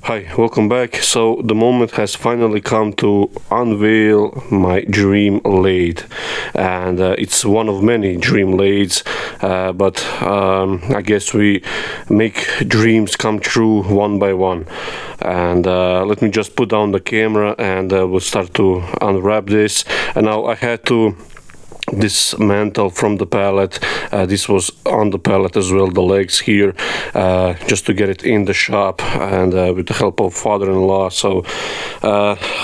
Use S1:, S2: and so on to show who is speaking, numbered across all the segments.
S1: Hi, welcome back. So the moment has finally come to unveil my dream lathe, and it's one of many dream lathes, but I guess we make dreams come true one by one. And let me just put down the camera and we'll start to unwrap this. And now I had to dismantle from the pallet. This was on the pallet as well, the legs here, just to get it in the shop, and with the help of father-in-law. So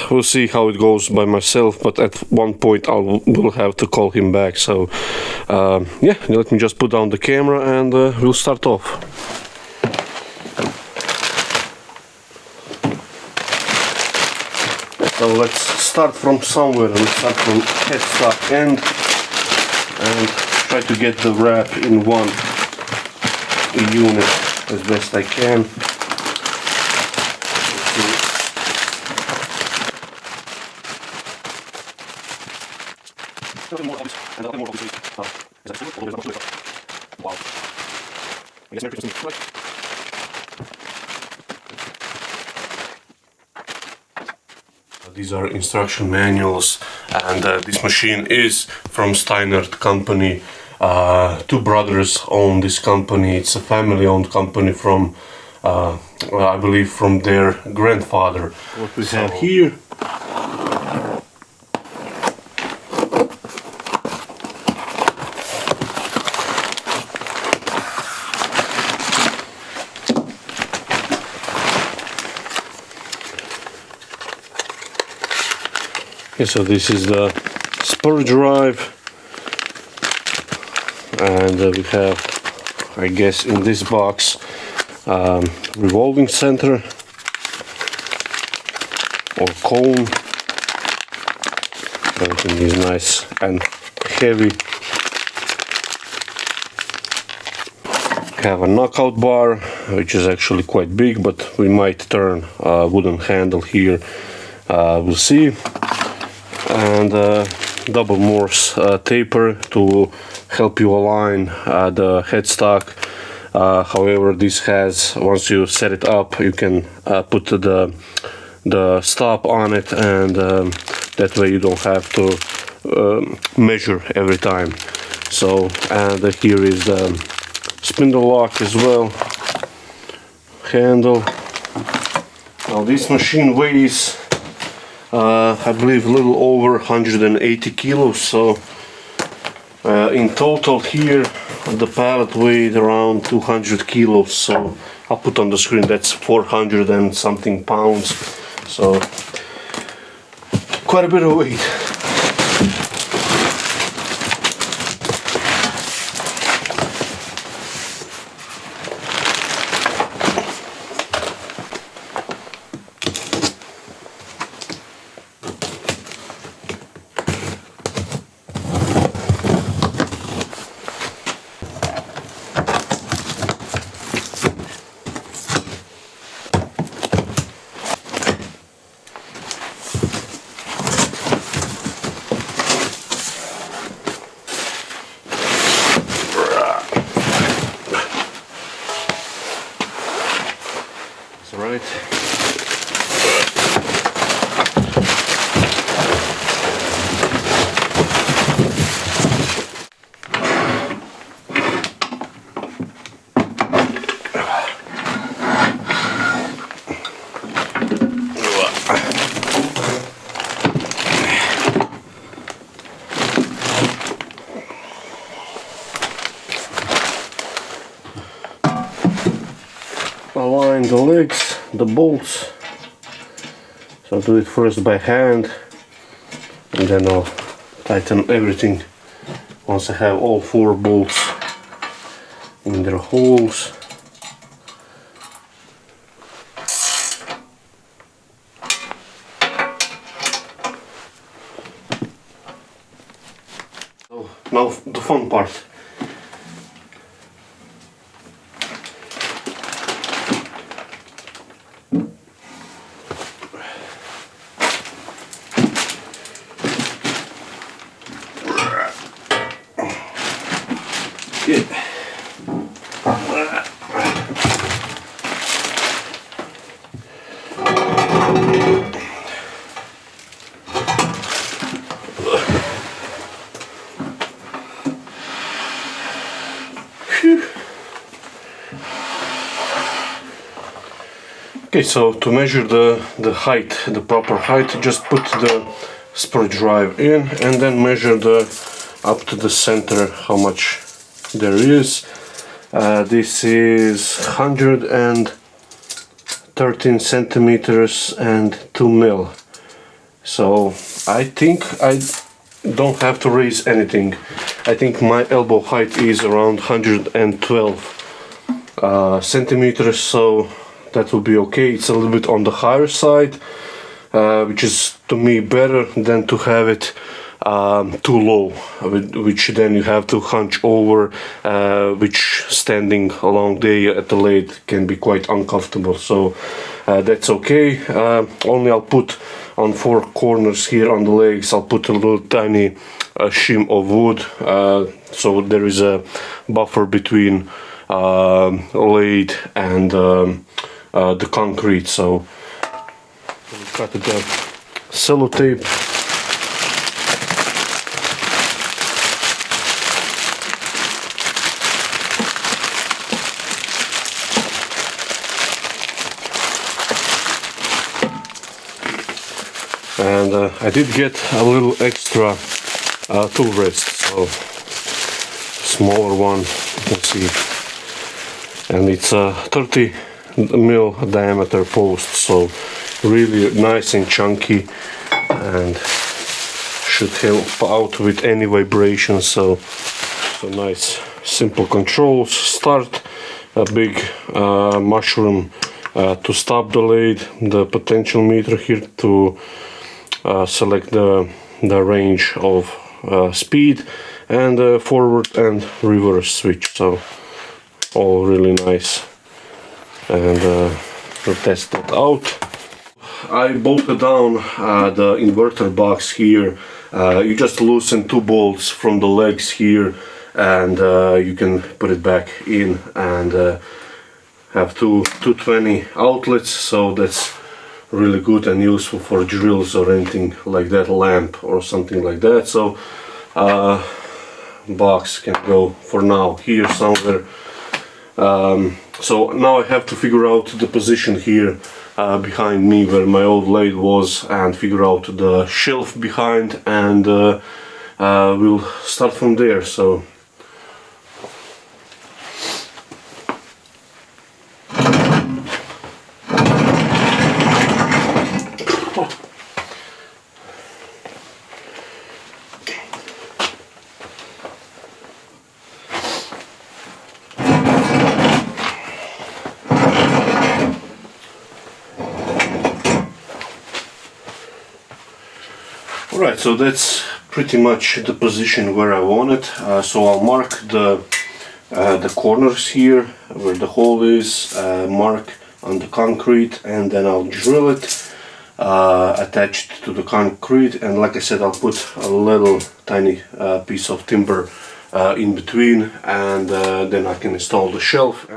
S1: we'll see how it goes by myself, but at one point I will have to call him back. So yeah, let me just put down the camera and we'll start off. So let's start from somewhere. Let's start from headstock end and try to get the wrap in one unit as best I can. These are instruction manuals, and this machine is from Steinert company. Two brothers own this company. It's a family-owned company from, I believe, from their grandfather. What we have here. Okay, so this is the spur drive, and we have, I guess, in this box, revolving center or cone. Everything is nice and heavy. We have a knockout bar, which is actually quite big, but we might turn a wooden handle here. We'll see. And double Morse taper to help you align the headstock. However, this has, once you set it up, you can put the stop on it, and that way you don't have to measure every time. So, and here is the spindle lock as well, handle. Now this machine weighs I believe a little over 180 kilos, so in total here the pallet weighed around 200 kilos, so I'll put on the screen that's 400 and something pounds, so quite a bit of weight. Right. Align the legs, the bolts. So I'll do it first by hand, and then I'll tighten everything once I have all 4 bolts in their holes. So now the fun part. Good. Okay, so to measure the height, the proper height, just put the spur drive in and then measure up to the center how much there is. This is 113 centimeters and 2 mil. So I think I don't have to raise anything. I think my elbow height is around 112 centimeters, so that will be okay. It's a little bit on the higher side, which is to me better than to have it too low, which then you have to hunch over, which standing a long day at the lathe can be quite uncomfortable. So that's okay. Only I'll put on 4 corners here on the legs, I'll put a little tiny shim of wood, so there is a buffer between lathe and the concrete. So we'll cut the sellotape. And I did get a little extra tool rest, so smaller one, you can see, and it's a 30 mil diameter post, so really nice and chunky and should help out with any vibration. So nice simple controls. Start, a big mushroom to stop the lathe, the potential meter here to select the range of speed, and forward and reverse switch. So all really nice, and we'll test that out. I bolted down the inverter box here. You just loosen 2 bolts from the legs here, and you can put it back in, and have 220 outlets, so that's really good and useful for drills or anything like that, lamp or something like that. So box can go for now here somewhere. So now I have to figure out the position here behind me where my old lathe was, and figure out the shelf behind, and we'll start from there. So Alright, so that's pretty much the position where I want it. So I'll mark the corners here where the hole is, mark on the concrete, and then I'll drill it, attach it to the concrete, and like I said, I'll put a little tiny piece of timber in between, and then I can install the shelf.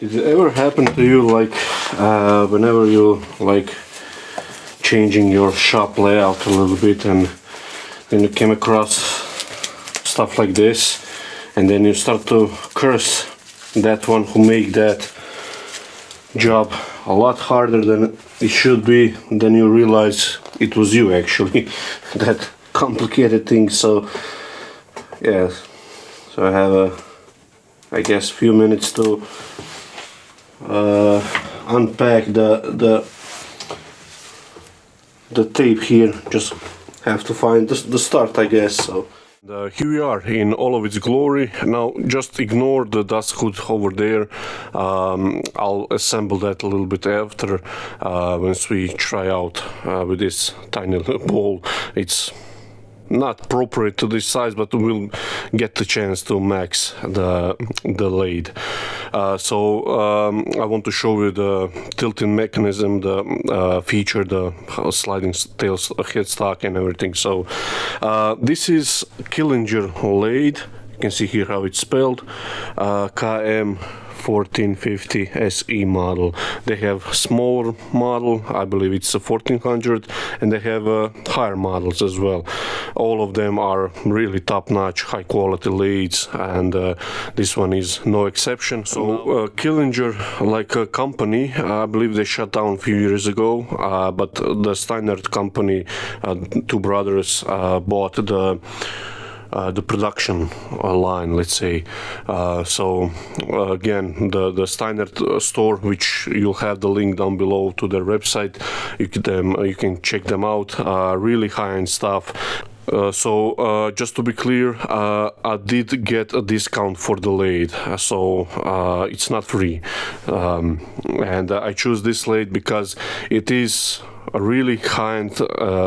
S1: Did it ever happen to you, like whenever you like changing your shop layout a little bit, and then you came across stuff like this, and then you start to curse that one who made that job a lot harder than it should be, then you realize it was you actually that complicated things. So yeah, so I have I guess few minutes to unpack the tape here. Just have to find the start, I guess. So here we are in all of its glory. Now just ignore the dust hood over there. I'll assemble that a little bit after, once we try out with this tiny little ball. It's not appropriate to this size, but we'll get the chance to max the lathe. I want to show you the tilting mechanism, the feature, the sliding tail headstock and everything. So this is Killinger lathe. You can see here how it's spelled, KM 1450 SE model. They have smaller model, I believe it's a 1400, and they have higher models as well. All of them are really top-notch, high-quality lathes, and this one is no exception. So Killinger, like a company, I believe they shut down a few years ago, but the Steinert company, two brothers, bought the production line, let's say. Again, the Steinert store, which you'll have the link down below to their website, you can check them out. Really high-end stuff. Just to be clear, I did get a discount for the lathe, so it's not free, and I choose this lathe because it is a really high-end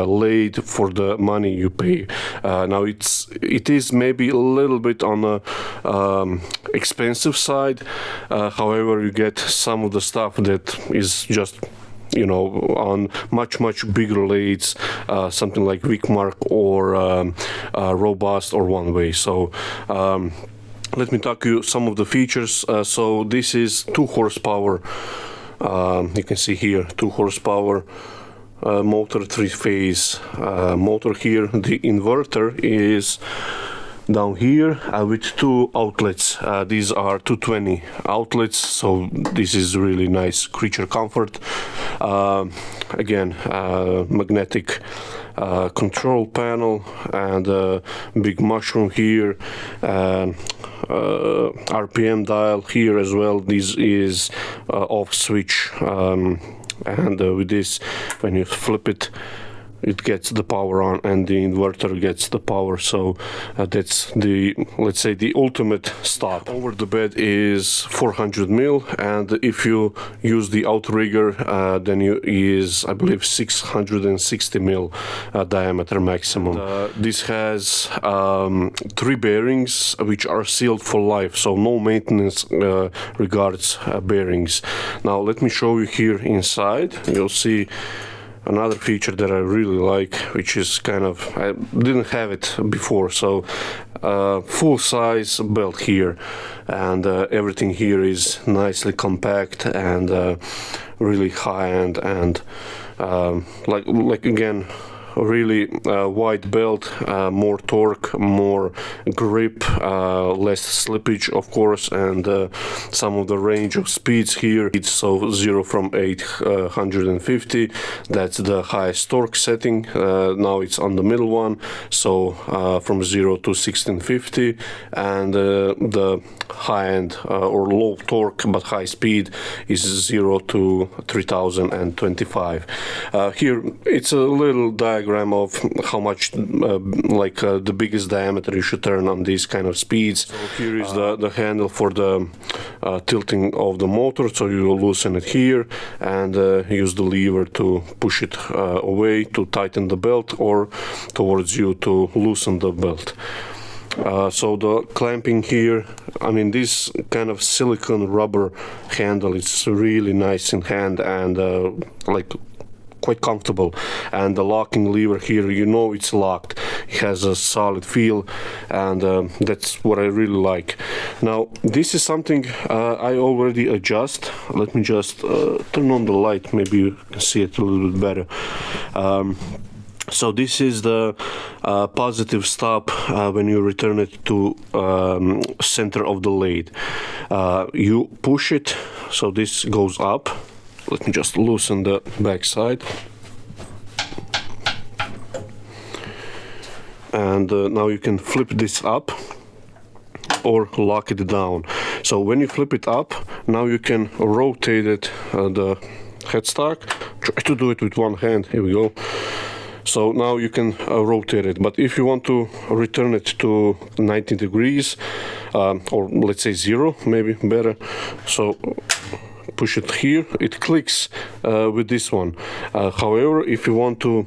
S1: lathe for the money you pay. Now it is maybe a little bit on the expensive side, however you get some of the stuff that is just, you know, on much bigger lathes, something like Wickmark or Robust or One Way. So let me talk you some of the features. So this is 2 horsepower. You can see here 2 horsepower motor, 3-phase motor here. The inverter is down here with 2 outlets. These are 220 outlets, so this is really nice creature comfort. Again, magnetic control panel, and a big mushroom here, RPM dial here as well. This is off switch, and with this, when you flip it, it gets the power on, and the inverter gets the power. So that's the, let's say, the ultimate stop. Over the bed is 400 mil, and if you use the outrigger, then you is, I believe, 660 mil diameter maximum. This has 3 bearings which are sealed for life, so no maintenance regards bearings. Now let me show you here inside. You'll see another feature that I really like, which is kind of, I didn't have it before, so full size belt here, and everything here is nicely compact and really high end, and like again, really wide belt, more torque, more grip, less slippage, of course, and some of the range of speeds here. It's so 0 from 850, that's the highest torque setting. Now it's on the middle one, so from 0 to 1650, and the high end or low torque but high speed is 0 to 3025. Here it's a little diagram of how much the biggest diameter you should turn on these kind of speeds. So here is the handle for the tilting of the motor, so you will loosen it here and use the lever to push it away to tighten the belt, or towards you to loosen the belt. So the clamping here, I mean, this kind of silicone rubber handle is really nice in hand, and like quite comfortable, and the locking lever here, you know it's locked. It has a solid feel, and that's what I really like. Now this is something I already adjust. Let me just turn on the light, maybe you can see it a little bit better. So this is the positive stop when you return it to center of the lathe. You push it, so this goes up. Let me just loosen the back side. And now you can flip this up or lock it down. So when you flip it up, now you can rotate it, the headstock. Try to do it with one hand. Here we go. So now you can rotate it, but if you want to return it to 90 degrees, or let's say 0, maybe better, so push it here, it clicks with this one. However, if you want to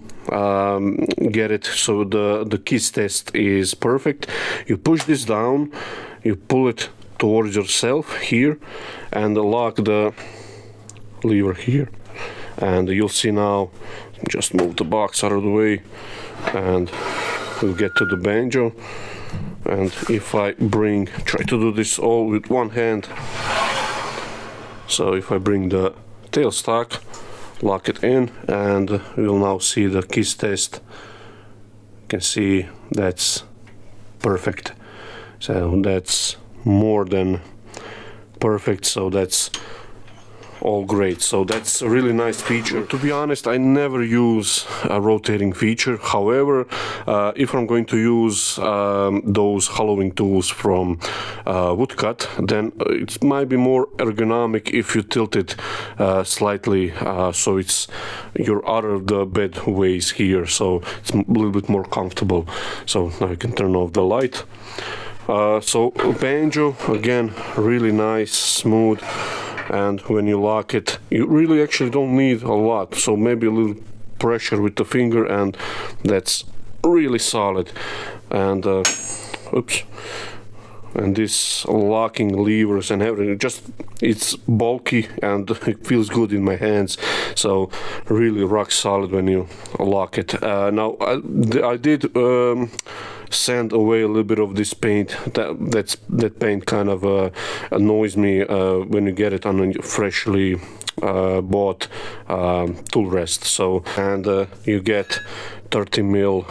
S1: get it so the kiss test is perfect, you push this down, you pull it towards yourself here, and lock the lever here. And you'll see now, just move the box out of the way, and we'll get to the banjo. And if I try to do this all with one hand. So if I bring the tailstock, lock it in, and we'll now see the kiss test. You can see that's perfect. So that's more than perfect, so that's all great. So that's a really nice feature. To be honest, I never use a rotating feature. However, if I'm going to use those hollowing tools from Woodcut, then it might be more ergonomic if you tilt it slightly, so you're out of the bed ways here, so it's a little bit more comfortable. So now you can turn off the light. So banjo, again, really nice, smooth. And when you lock it, you really actually don't need a lot, so maybe a little pressure with the finger, and that's really solid. And oops, and this locking levers and everything, it's bulky and it feels good in my hands, so really rock solid when you lock it. Now I did sand away a little bit of this paint. That paint kind of annoys me when you get it on a freshly bought tool rest. So, and you get 30 mil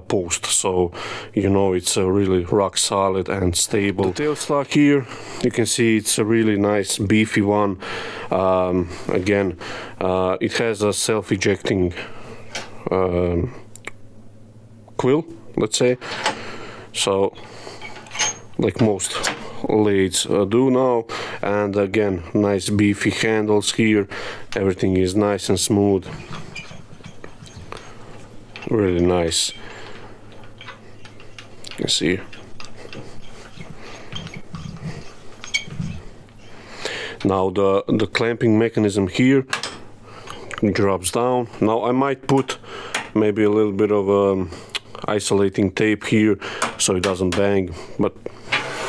S1: post, so you know it's really rock solid and stable. The tailstock here, you can see it's a really nice beefy one. Again, it has a self-ejecting quill, let's say, so like most lathes do now. And again, nice beefy handles here, everything is nice and smooth, really nice. You can see now the clamping mechanism here drops down. Now I might put maybe a little bit of isolating tape here so it doesn't bang, but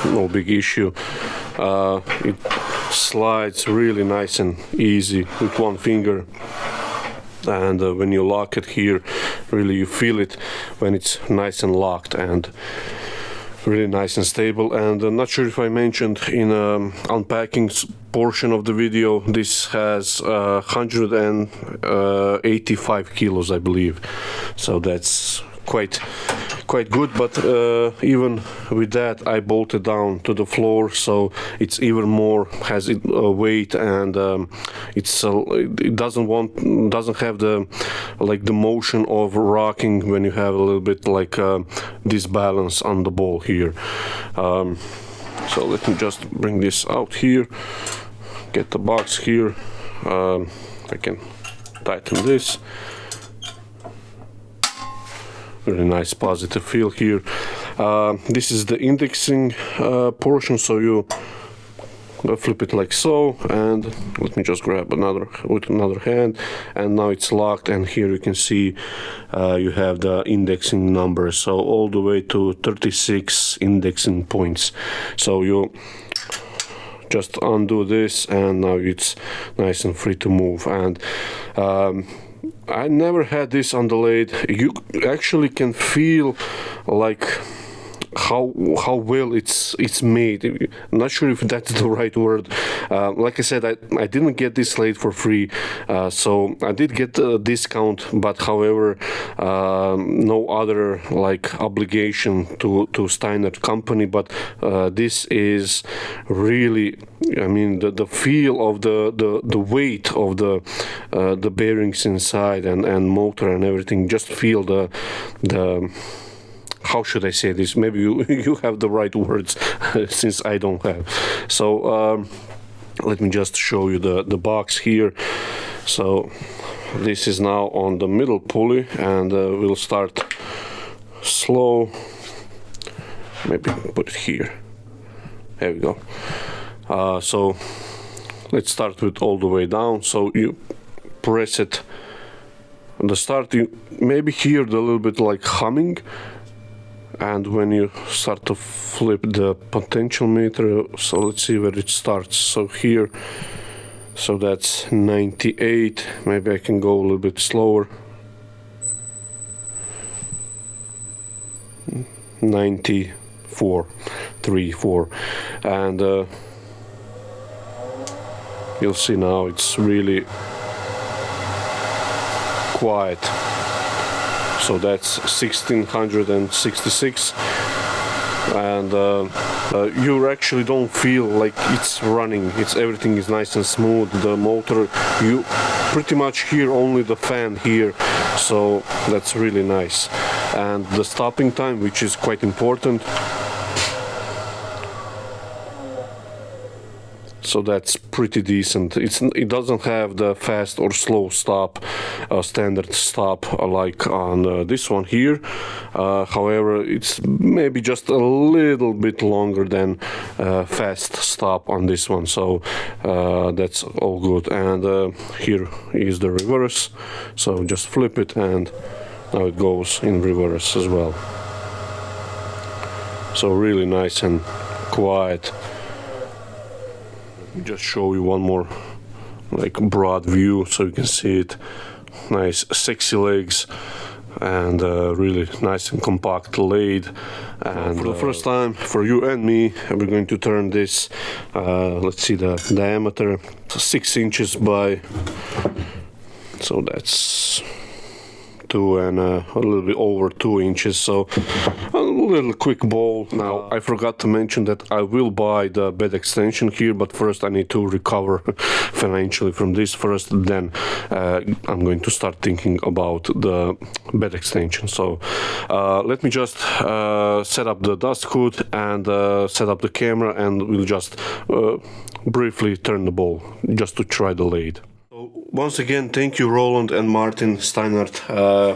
S1: no big issue. It slides really nice and easy with one finger, and when you lock it here, really you feel it when it's nice and locked, and really nice and stable. And I'm not sure if I mentioned in unpacking portion of the video, this has 185 kilos, I believe, so that's quite good. But even with that, I bolted down to the floor, so it's even more has weight, and it doesn't have the motion of rocking when you have a little bit like disbalance on the ball here. So let me just bring this out here, get the box here. I can tighten this. Really nice positive feel here. This is the indexing portion, so you flip it like so, and let me just grab with another hand, and now it's locked. And here you can see you have the indexing number, so all the way to 36 indexing points. So you just undo this, and now it's nice and free to move. And I never had this on the lathe. You actually can feel like how well it's made. I'm not sure if that's the right word. Like I said, I didn't get this lathe for free, so I did get a discount, but however, no other like obligation to Steiner company. But this is really, I mean, the feel of the weight of the bearings inside and motor and everything. Just feel the how should I say this? Maybe you have the right words, since I don't have. So let me just show you the box here. So this is now on the middle pulley, and we'll start slow. Maybe put it here. There we go. So let's start with all the way down. So you press it at the start. You maybe hear the little bit like humming. And when you start to flip the potential meter, so let's see where it starts. So here, so that's 98. Maybe I can go a little bit slower. 94, 3, 4, and you'll see now it's really quiet. So that's 1666, and you actually don't feel like it's running. Everything is nice and smooth. The motor, you pretty much hear only the fan here, so that's really nice. And the stopping time, which is quite important. So that's pretty decent. It doesn't have the fast or slow stop, standard stop like on this one here. However, it's maybe just a little bit longer than fast stop on this one. So that's all good. And here is the reverse. So just flip it, and now it goes in reverse as well. So really nice and quiet. Just show you one more like broad view so you can see it. Nice sexy legs, and really nice and compact lathe. And for the first time for you and me, we're going to turn this, let's see the diameter, 6 inches by, so that's 2 and a little bit over 2 inches, so a little quick bowl. Now I forgot to mention that I will buy the bed extension here, but first I need to recover financially from this first, then I'm going to start thinking about the bed extension. So let me just set up the dust hood and set up the camera, and we'll just briefly turn the bowl just to try the lathe. Once again, thank you Roland and Martin Steinert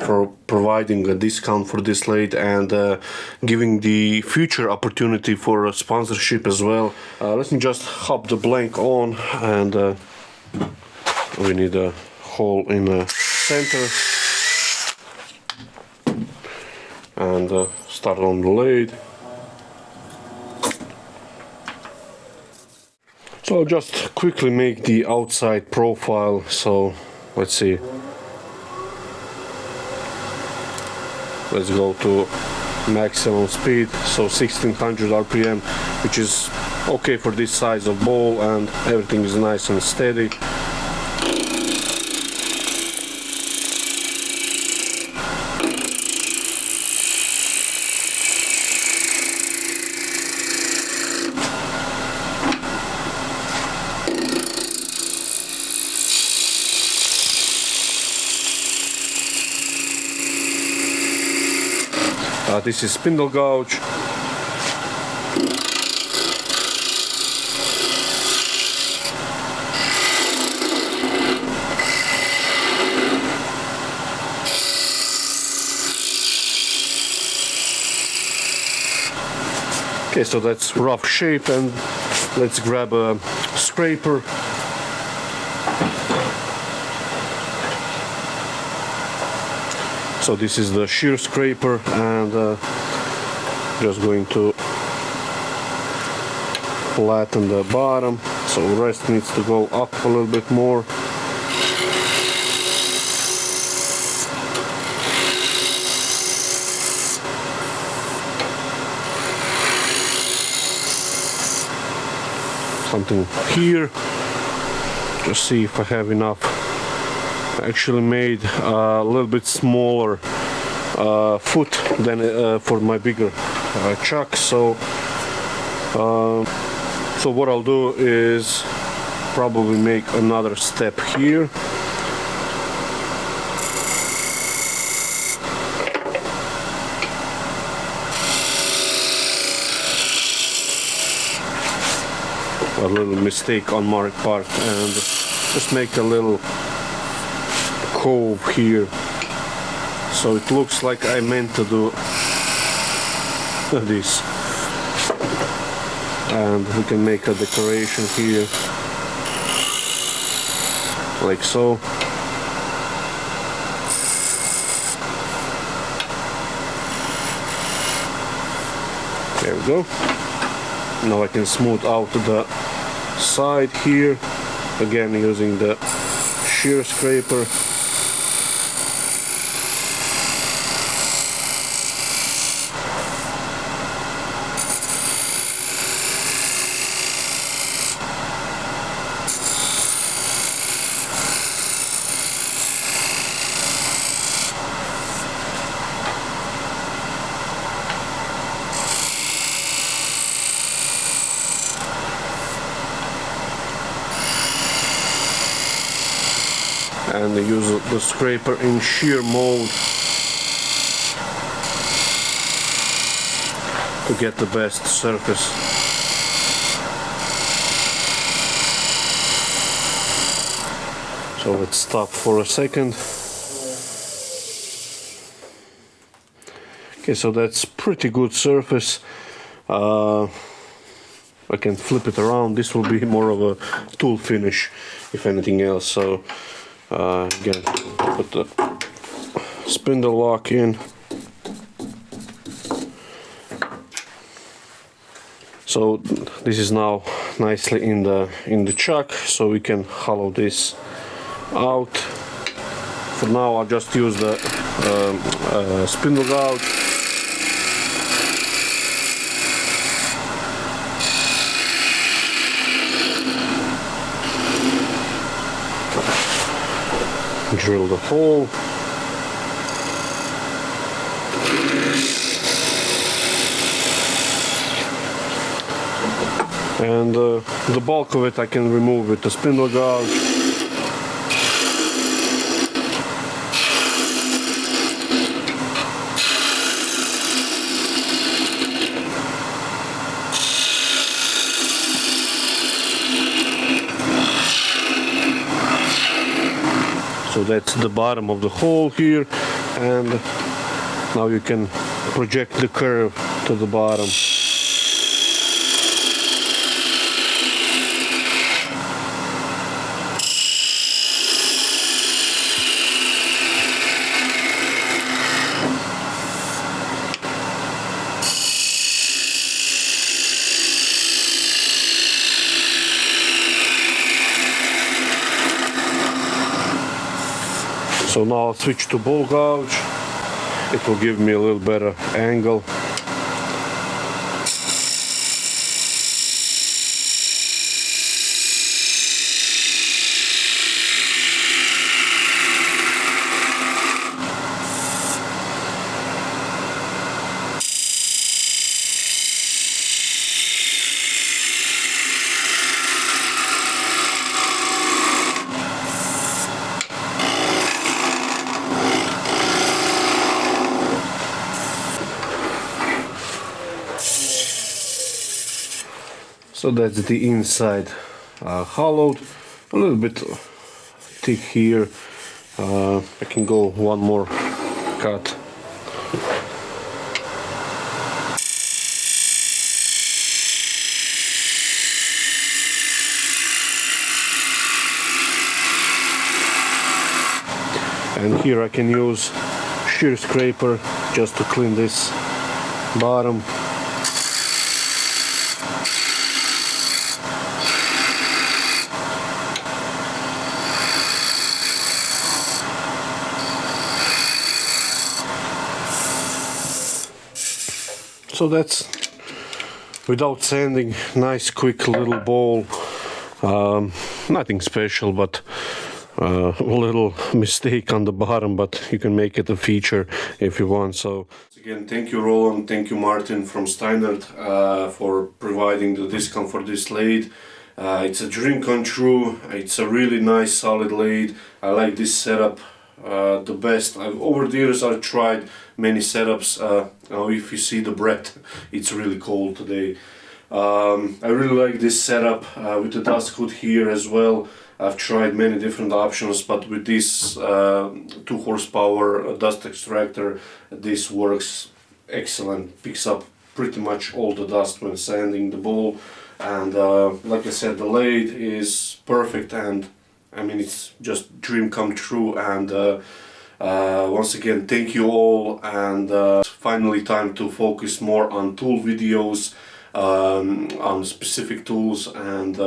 S1: for providing a discount for this lathe and giving the future opportunity for a sponsorship as well. Let me just hop the blank on, and we need a hole in the center, and start on the lathe. So I'll just quickly make the outside profile. So let's see. Let's go to maximum speed, so 1600 RPM, which is okay for this size of bowl, and everything is nice and steady. This is spindle gouge. Okay, so that's rough shape, and let's grab a scraper. So this is the shear scraper, and just going to flatten the bottom, so the rest needs to go up a little bit more. something here. Just see if I have enough. I actually made a little bit smaller foot than for my bigger chuck. So what I'll do is probably make another step here. A little mistake on my part, and just make a little cove here, so it looks like I meant to do this, and we can make a decoration here like so. There we go. Now I can smooth out the side here, again using the shear scraper. And use the scraper in shear mode to get the best surface. So let's stop for a second. Okay, so that's pretty good surface. I can flip it around. This will be more of a tool finish, if anything else. So again, put the spindle lock in. So this is now nicely in the chuck, so we can hollow this out. For now, I'll just use the spindle gouge. Drill the hole. And the bulk of it I can remove with the spindle gouge. So that's the bottom of the hole here, and now you can project the curve to the bottom. So now I'll switch to ball gouge. It will give me a little better angle. So that's the inside hollowed, a little bit thick here. I can go one more cut. And here I can use shear scraper just to clean this bottom. So that's, without sanding, nice quick little bowl. Nothing special, but a little mistake on the bottom, but you can make it a feature if you want. So again, thank you Roland, thank you Martin from Steinert for providing the discount for this lathe. It's a dream come true. It's a really nice solid lathe. I like this setup the best. Over the years I've tried many setups. Now if you see the breath, it's really cold today. I really like this setup with the dust hood here as well. I've tried many different options, but with this 2 horsepower dust extractor, this works excellent. Picks up pretty much all the dust when sanding the bowl, and like I said, the lathe is perfect, and I mean it's just dream come true. And once again, thank you all, and finally time to focus more on tool videos, on specific tools, and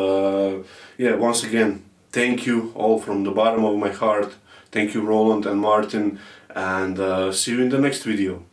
S1: yeah, once again, thank you all from the bottom of my heart. Thank you Roland and Martin, and see you in the next video.